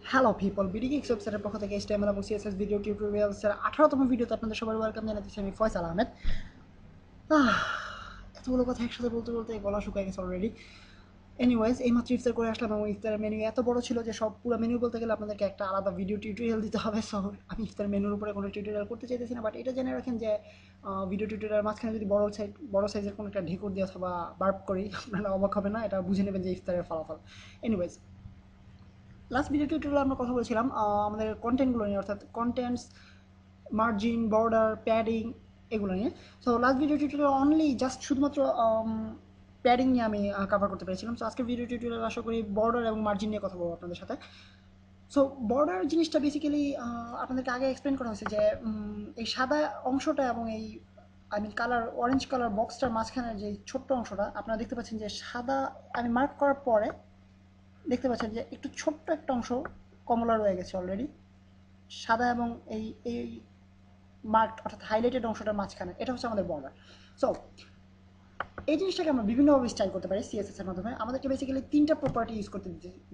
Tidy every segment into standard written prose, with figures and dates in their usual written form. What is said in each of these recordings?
Hello people, BD geeks ওয়েবসাইটের পক্ষ থেকে HTML এবং CSS ভিডিও টিউটোরিয়ালসের 18তম ভিডিওতে আপনাদের সবাই ওয়েলকাম জানাচ্ছি। আমি ফয়সাল আহমেদ। আহ, এতগুলো কথা একসাথে বলতে বলতে গলা শুকায় গেছে অলরেডি। এনিওয়েজ, এইমাত্র ইফতার করে আসলাম এবং ইফতারের মেনু এত বড় ছিল যে সব পুরো মেনু বলতে গেলে আপনাদেরকে একটা আলাদা ভিডিও টিউটোরিয়াল দিতে হবে। সো আমি ইফতার মেনুর উপরে কোনো টিউটোরিয়াল করতে চাইতেছি না, বাট এটা জেনে রাখেন যে ভিডিও টিউটোরিয়াল মাঝখানে যদি বড় সাইজের কোনো একটা ঢেকুর দিয়ে অথবা বার্প করি, আপনারা অবাক হবে না, এটা বুঝে নেবেন যে ইফতারের ফলাফল। এনিওয়েজ, লাস্ট ভিডিও টিউটোরিয়ালে আমরা কথা বলছিলাম আমাদের কন্টেন্টগুলো নিয়ে, অর্থাৎ কন্টেন্টস, মার্জিন, বর্ডার, প্যাডিং, এগুলো নিয়ে। So last video tutorial only just শুধুমাত্র প্যাডিং নিয়ে আমি কভার করতে পেরেছিলাম। সো আজকে ভিডিও টিউটোরিয়াল আশা করি বর্ডার এবং মার্জিন নিয়ে কথা বলবো আপনাদের সাথে। সো বর্ডার জিনিসটা বেসিক্যালি আপনাদেরকে আগে এক্সপ্লেন করা হয়েছে যে এই সাদা অংশটা এবং এই I mean colour orange colour বক্সটার মাঝখানে যে ছোট্ট অংশটা আপনারা দেখতে পাচ্ছেন যে সাদা আমি মার্ক করার পরে দেখতে পাচ্ছেন যে একটু ছোট্ট একটা অংশ কমলা রয়ে গেছে অলরেডি সাদা এবং এই এই মার্কড অর্থাৎ হাইলাইটেড অংশটার মাঝখানে, এটা হচ্ছে আমাদের বর্ডার। সো এই জিনিসটাকে আমরা বিভিন্নভাবে স্টাইল করতে পারি সিএসএস এর মাধ্যমে। আমাদেরকে বেসিক্যালি তিনটা প্রপার্টি ইউজ করতে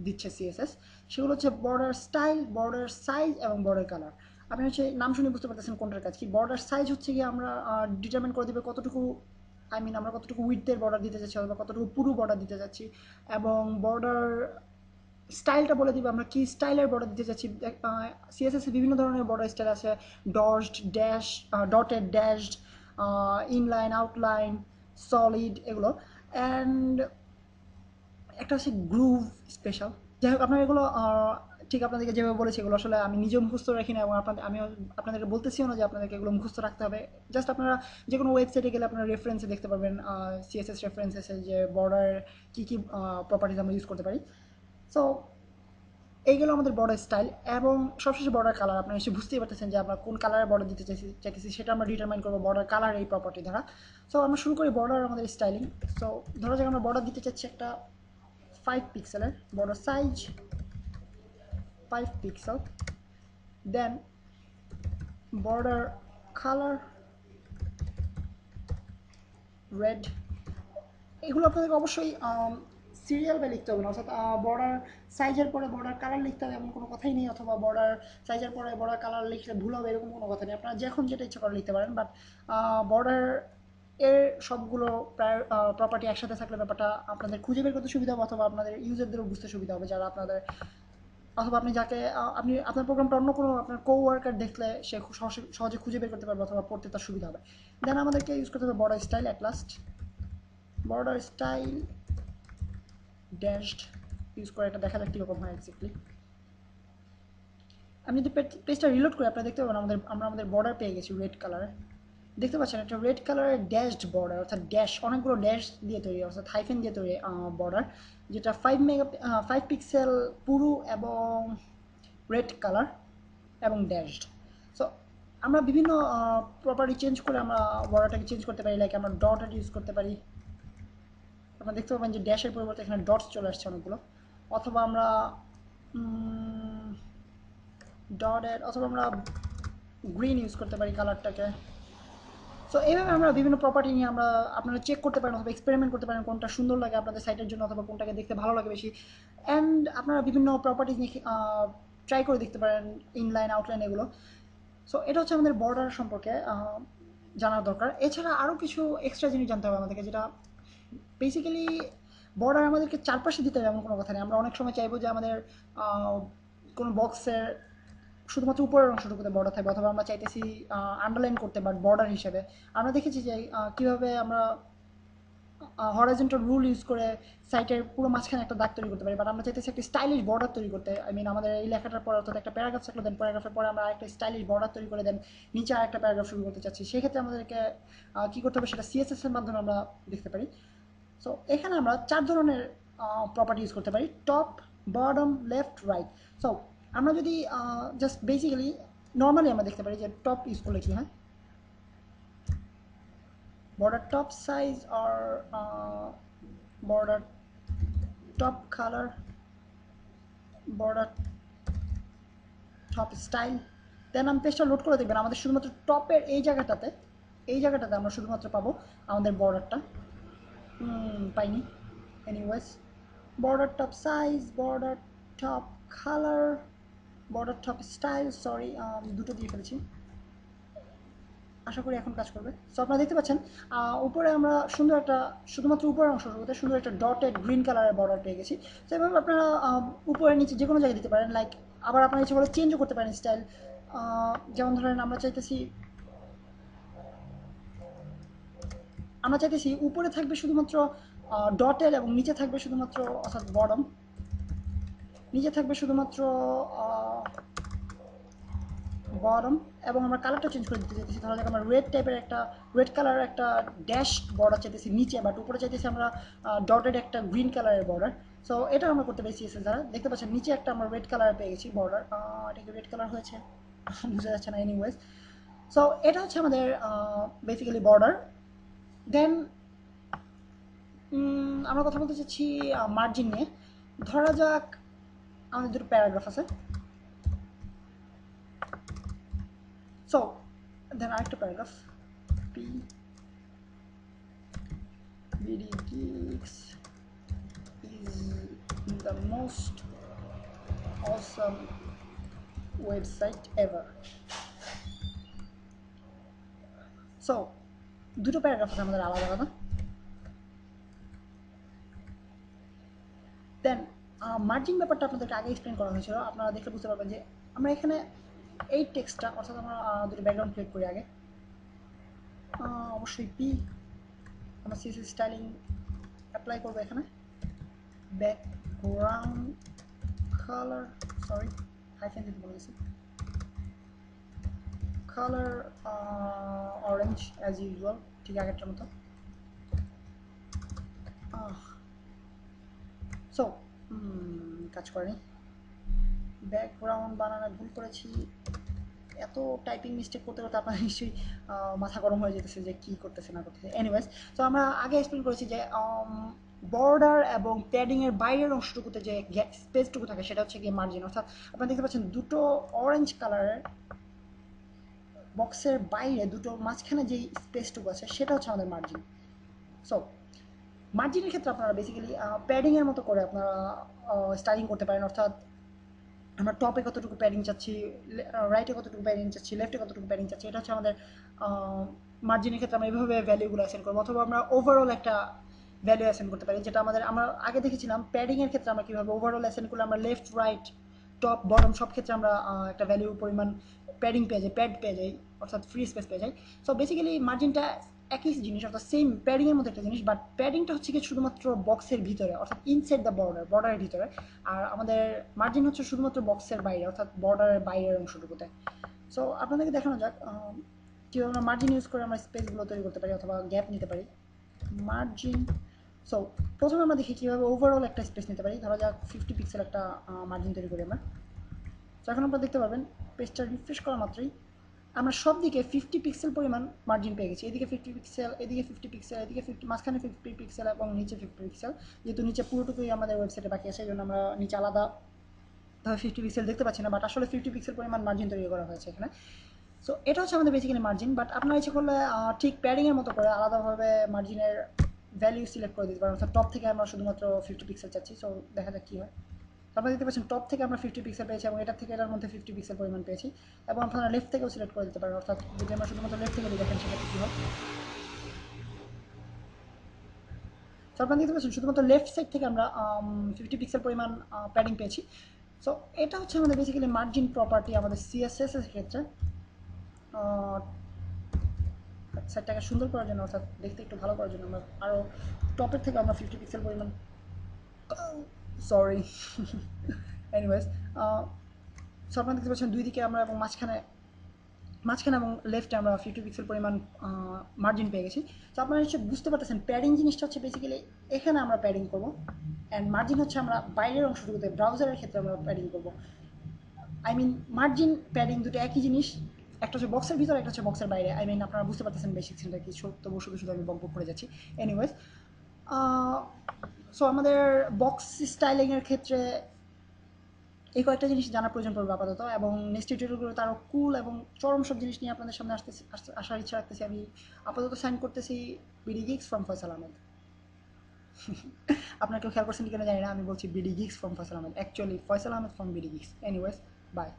দিচ্ছে সিএসএস। সেগুলো হচ্ছে বর্ডার স্টাইল, বর্ডার সাইজ এবং বর্ডার কালার। আপনি হচ্ছে নাম শুনে বুঝতে পারতেছেন কোনটার কাজ কি। বর্ডার সাইজ হচ্ছে গিয়ে আমরা ডিটারমিন করে দেবে কতটুকু আই মিন আমরা কতটুকু উইথের বর্ডার দিতে চাচ্ছি অথবা কতটুকু পুরো বর্ডার দিতে চাচ্ছি, এবং বর্ডার স্টাইলটা বলে দিবে আমরা কি স্টাইলের বর্ডার দিতে চাচ্ছি। সিএসএস এ বিভিন্ন ধরনের বর্ডার স্টাইল আছে, ডসড, dash, dotted, dashed, inline, outline, solid, এগুলো। অ্যান্ড একটা হচ্ছে গ্রুভ স্পেশাল। যাই হোক, আপনারা এগুলো ঠিক আপনাদেরকে যেভাবে বলেছি এগুলো আসলে আমি নিজেও মুখস্থ রাখি না, এবং আমিও আপনাদেরকে বলতেছিও না যে আপনাদেরকে এগুলো মুখস্থ রাখতে হবে। জাস্ট আপনারা যে কোনো ওয়েবসাইটে গেলে আপনারা রেফারেন্সে দেখতে পারবেন, সিএসএস রেফারেন্সেসে যে বর্ডার কী কী প্রপার্টিজ আমরা ইউজ করতে পারি। সো এইগুলো আমাদের বর্ডার স্টাইল, এবং সবশেষে বর্ডার কালার। আপনারা এসে বুঝতেই পারতেছেন যে আমরা কোন কালারের বর্ডার দিতে চাইতেছি, সেটা আমরা ডিটারমাইন করবো বর্ডার কালার এই প্রপার্টি দ্বারা। সো আমরা শুরু করি বর্ডার আমাদের স্টাইলিং। সো ধরো যাক আমরা বর্ডার দিতে চাচ্ছি একটা 5 পিক্সেলের বর্ডার সাইজ, 5 পিক্সেল। দেন বর্ডার কালার রেড। এগুলো আপনাদেরকে অবশ্যই সিরিয়াল বাই লিখতে হবে না, অর্থাৎ বর্ডার সাইজের পরে বর্ডার কালার লিখতে হবে এমন কোনো কথাই নেই, অথবা বর্ডার সাইজের পরে বর্ডার কালার লিখলে ভুল হবে এরকম কোনো কথা নেই। আপনারা যখন যেটা ইচ্ছা করে লিখতে পারেন, বাট বর্ডার এর সবগুলো প্রায় প্রপার্টি একসাথে থাকলে ব্যাপারটা আপনাদের খুঁজে বের করতে সুবিধা হবে, অথবা আপনাদের ইউজারদেরও বুঝতে সুবিধা হবে যারা আপনাদের, অথবা আপনি যাকে আপনি আপনার প্রোগ্রামটা অন্য কোনো আপনার কো ওয়ার্কার দেখলে সে খুব সহজে খুঁজে বের করতে পারবে অথবা পড়তে তার সুবিধা হবে। দেন আমাদেরকে ইউজ করতে হবে border style. At last border style dashed use করে এটা দেখা যাক কীরকম হয় এক্স্যাক্টলি। আমি যদি পেজটা রিলোড করি আপনারা দেখতে পাবেন আমরা আমাদের বর্ডার পেয়ে গেছি রেড কালারে। দেখতে পাচ্ছেন একটা রেড কালারের ড্যাশড বর্ডার, অর্থাৎ ড্যাশ অনেকগুলো ড্যাশ দিয়ে তৈরি, অর্থাৎ হাইফেন দিয়ে তৈরি বর্ডার, যেটা 5 পিক্সেল পুরু এবং রেড কালার এবং ড্যাশড। সো আমরা বিভিন্ন প্রপার্টি চেঞ্জ করে আমরা বর্ডারটাকে চেঞ্জ করতে পারি। লাইক আমরা ডট ইউজ করতে পারি। আপনারা দেখতে পাবেন যে ড্যাশের পরিবর্তে এখানে ডটস চলে আসছে অনেকগুলো। অথবা আমরা ডটেড, অথবা আমরা গ্রিন ইউজ করতে পারি কালারটাকে। সো এইভাবে আমরা বিভিন্ন প্রপার্টি নিয়ে আমরা আপনারা চেক করতে পারেন অথবা এক্সপেরিমেন্ট করতে পারেন কোনটা সুন্দর লাগে আপনাদের সাইটের জন্য, অথবা কোনটাকে দেখতে ভালো লাগে বেশি। অ্যান্ড আপনারা বিভিন্ন প্রপার্টিজ নিয়ে ট্রাই করে দেখতে পারেন, ইনলাইন, আউটলাইন, এগুলো। সো এটা হচ্ছে আমাদের বর্ডার সম্পর্কে জানার দরকার। এছাড়া আরও কিছু এক্সট্রা জিনিস জানতে হবে আমাদেরকে, যেটা বেসিক্যালি বর্ডার আমাদেরকে চারপাশে দিতে হবে এমন কোনো কথা নেই। আমরা অনেক সময় চাইবো যে আমাদের কোনো বক্সের শুধুমাত্র উপরের অংশটুকুতে বর্ডার থাকবে, অথবা আমরা চাইতেছি আন্ডারলাইন করতে, বাট বর্ডার হিসেবে আমরা দেখেছি যে কীভাবে আমরা হরাইজন্টাল রুল ইউজ করে সাইটের পুরো মাঝখানে একটা দাগ তৈরি করতে পারি। বাট আমরা চাইতেছি একটা স্টাইলিশ বর্ডার তৈরি করতে। আই মিন আমাদের এই লেখাটার পরে অর্থাৎ একটা প্যারাগ্রাফ থাকলো, দেন প্যারাগ্রাফের পরে আমরা একটা স্টাইলিশ বর্ডার তৈরি করে দেন নিচে আরেকটা প্যারাগ্রাফ শুরু করতে চাচ্ছি। সেক্ষেত্রে আমাদেরকে কী করতে হবে সেটা সিএসএস এর মাধ্যমে আমরা দেখতে পারি। সো এখানে আমরা 4 ধরনের প্রপার্টি ইউজ করতে পারি: top, bottom, left, right. So আমরা যদি জাস্ট বেসিক্যালি নর্মালি আমরা দেখতে পারি যে টপ ইউজ করলে কি হয়। border top size or border top color, border top style। দেন আমি পেজটা লোড করে দেখবেন আমাদের শুধুমাত্র টপের এই জায়গাটাতে আমরা শুধুমাত্র পাবো আমাদের বর্ডারটা। পাইনি। Anyways, border top size, border top color, border top style, sorry দুটো দিয়ে ফেলেছি, আশা করি এখন কাজ করবে। সো আপনারা দেখতে পাচ্ছেন উপরে আমরা সুন্দর একটা, শুধুমাত্র উপরের অংশটুকুতে সুন্দর একটা ডটেড গ্রিন কালারের বর্ডার পেয়ে গেছি। তো এভাবে আপনারা উপরে নিচে যে কোনো জায়গায় দিতে পারেন, লাইক আবার আপনার ইচ্ছে করে চেঞ্জও করতে পারেন স্টাইল। যেমন ধরেন আমরা চাইতেছি উপরে থাকবে শুধুমাত্র ডটেড এবং নিচে থাকবে শুধুমাত্র, অর্থাৎ বটম নিচে থাকবে শুধুমাত্র বটম, এবং আমরা কালারটা চেঞ্জ করে দিতে চাইতেছি। ধরা যাক আমরা রেড টাইপের একটা, রেড কালারের একটা ড্যাশ বর্ডার চাইতেছি নিচে, বাট উপরে চাইতেছি আমরা ডটেড একটা গ্রিন কালারের বর্ডার। সো এটা আমরা করতে পারি সিএসএস দ্বারা। দেখতে পাচ্ছেন নিচে একটা আমরা রেড কালার পেয়ে গেছি বর্ডার, এটা কি রেড কালার হয়েছে বোঝা যাচ্ছে না, এনিওয়েজ। সো এটা হচ্ছে আমাদের বেসিক্যালি বর্ডার। দেন আমরা কথা বলতে চাচ্ছি মার্জিন নিয়ে। ধরা যাক আমাদের দুটো প্যারাগ্রাফ আছে। সো দেন আরেকটা paragraph, P BD Geeks is the most awesome website ever. So দুটো প্যারাগ্রাফ আছে আমাদের আলাদা আলাদা। দেন মার্জিন ব্যাপারটা আপনাদেরকে আগে এক্সপ্লেন করা হয়েছিল, আপনারা দেখলে বুঝতে পারবেন যে আমরা এখানে এই টেক্সটটা, অর্থাৎ আমরা দুটো ব্যাকগ্রাউন্ড ক্রিয়েট করি আগে। অবশ্যই পি, আমরা সিএসএস স্টাইলিং অ্যাপ্লাই করবো এখানে। ব্যাকগ্রাউন্ড কালার, সরি হাইফেন দিতে বলে গেছি, কালার অরেঞ্জ অ্যাজ ইউজুয়াল, ঠিক আগেরটার মতো। সো কাজ করেনি, ব্যাকগ্রাউন্ড বানানো ভুল করেছি। এত টাইপিং মিস্টেক করতে করতে আপনার নিশ্চয়ই মাথা গরম হয়ে যেতেছে যে কী করতেছে না করতেছে। এনিওয়েজ, তো আমরা আগে এক্সপ্লেন করেছি যে বর্ডার এবং প্যাডিংয়ের বাইরের অংশটুকুতে যে স্পেসটুকু থাকে সেটা হচ্ছে গিয়ে মার্জিন। অর্থাৎ আপনারা দেখতে পাচ্ছেন দুটো অরেঞ্জ কালারের বক্সের বাইরে দুটো মাঝখানে যেই স্পেসটুকু আছে সেটা হচ্ছে আমাদের মার্জিন। সো মার্জিনের ক্ষেত্রে আপনারা বেসিক্যালি প্যাডিংয়ের মতো করে আপনারা স্টাইলিং করতে পারেন। অর্থাৎ আমরা টপে কতটুকু প্যাডিং চাচ্ছি, রাইটে কতটুকু প্যাডিং চাচ্ছি, লেফটে কতটুকু প্যাডিং চাচ্ছি, এটা হচ্ছে আমাদের মার্জিনের ক্ষেত্রে আমরা এইভাবে ভ্যালুগুলো অ্যাসাইন করবো। অথবা আমরা ওভারঅল একটা ভ্যালু অ্যাসাইন করতে পারি, যেটা আমরা আগে দেখেছিলাম প্যাডিংয়ের ক্ষেত্রে আমরা কীভাবে ওভারঅল অ্যাসাইন করলে আমরা লেফট রাইট টপ বটম সব ক্ষেত্রে আমরা একটা ভ্যালু পরিমাণ প্যাডিং পেয়ে যাই, প্যাড পেয়ে যাই, অর্থাৎ ফ্রি স্পেস পেয়ে যাই। সো বেসিক্যালি মার্জিনটা একই জিনিস, অর্থাৎ সেম প্যাডিংয়ের মতো একটা জিনিস, বাট প্যাডিংটা হচ্ছে কি শুধুমাত্র বক্সের ভিতরে, অর্থাৎ ইনসাইড দ্য বর্ডারের ভিতরে। আর আমাদের মার্জিন হচ্ছে শুধুমাত্র বক্সের বাইরে, অর্থাৎ বর্ডারের বাইরের অংশটুকুতে। সো আপনাদেরকে দেখানো যাক কীভাবে আমরা মার্জিন ইউজ করে আমরা স্পেসগুলো তৈরি করতে পারি অথবা গ্যাপ নিতে পারি। মার্জিন, সো প্রথমে আমরা দেখি কীভাবে ওভারঅল একটা স্পেস নিতে পারি। ধরা যাক 50 পিক্সেল একটা মার্জিন তৈরি করি আমরা। তো এখন আপনারা দেখতে পাবেন পেজটা রিফ্রেশ করা মাত্রই আমরা সব দিকে 50 পিক্সেল পরিমাণ মার্জিন পেয়ে গেছি। এদিকে 50 পিক্সেল, এদিকে 50 পিক্সেল, এদিকে 50, মাঝখানে 50 পিক্সেল এবং নিচে 50 পিক্সেল। যেহেতু নিচে পুরোটুকুই আমাদের ওয়েবসাইটে বাকি আছে, এই জন্য আমরা নিচে আলাদাভাবে 50 পিক্সেল দেখতে পাচ্ছি না, বাট আসলে 50 পিক্সেল পরিমাণ মার্জিন তৈরি করা হয়েছে এখানে। সো এটা হচ্ছে আমাদের বেসিক্যালি মার্জিন, বাট আপনারা ইচ্ছে করলে ঠিক প্যাডিংয়ের মতো করে আলাদাভাবে মার্জিনের ভ্যালু সিলেক্ট করে দিতে পারেন। অর্থাৎ টপ থেকে আমরা শুধুমাত্র 50 পিক্সেল চাচ্ছি। সো দেখা যাক কী হয়। আপনারা দেখতে পাচ্ছেন টপ থেকে আমরা 50 পিক্সেল পেয়েছি এবং এটার থেকে এটার মধ্যে 50 পিক্সেল পরিমাণ পেয়েছি। এবং আপনারা লেফট থেকেও সিলেক্ট করে দিতে পারেন, অর্থাৎ যদি আমরা শুধুমাত্র লেফট থেকে দেখেন সেক্ষেত্রে কী হয়। তো আপনারা দেখতে পাচ্ছেন শুধুমাত্র লেফট সাইড থেকে আমরা 50 পিক্সেল পরিমাণ প্যাডিং পেয়েছি। সো এটা হচ্ছে আমাদের বেসিক্যালি মার্জিন প্রপার্টি আমাদের সিএসএস এর ক্ষেত্রে। সাইটটাকে সুন্দর করার জন্য, অর্থাৎ দেখতে একটু ভালো করার জন্য আমরা আরও টপের থেকে আমরা 50 পিক্সেল পরিমাণ, সরি এনিওয়েজ, সো আপনারা দেখতে পাচ্ছেন দুই দিকে আমরা এবং মাঝখানে এবং লেফটে আমরা 50 পিক্সেল পরিমাণ মার্জিন পেয়ে গেছি। তো আপনারা নিশ্চয়ই বুঝতে পারতেছেন প্যাডিং জিনিসটা হচ্ছে বেসিক্যালি এখানে আমরা প্যাডিং করবো, অ্যান্ড মার্জিন হচ্ছে আমরা বাইরের অংশটুকুতে ব্রাউজারের ক্ষেত্রে আমরা প্যাডিং করবো। আই মিন মার্জিন প্যাডিং দুটো একই জিনিস, একটা হচ্ছে বক্সের ভিতরে, একটা হচ্ছে বক্সের বাইরে। আই মিন আপনারা বুঝতে পারতেছেন বেসিক সিনটা কি, তবু শুধু শুধু আমি বকবক করে যাচ্ছি। এনিওয়েজ, সো আমাদের বক্স স্টাইলিংয়ের ক্ষেত্রে এই কয়েকটা জিনিস জানার প্রয়োজন পড়বে আপাতত, এবং নেক্সট টিউটোরিয়ালগুলোতে আরও কুল এবং চরম সব জিনিস নিয়ে আপনাদের সামনে আসার ইচ্ছা রাখতেছি। আমি আপাতত সাইন করতেছি BD geeks from Faisal Ahmed. আপনার কেউ খেয়াল করছেন কিনা জানি না, আমি বলছি BD geeks from Faisal Ahmed, actually Faisal Ahmed from BD geeks. Anyways, by.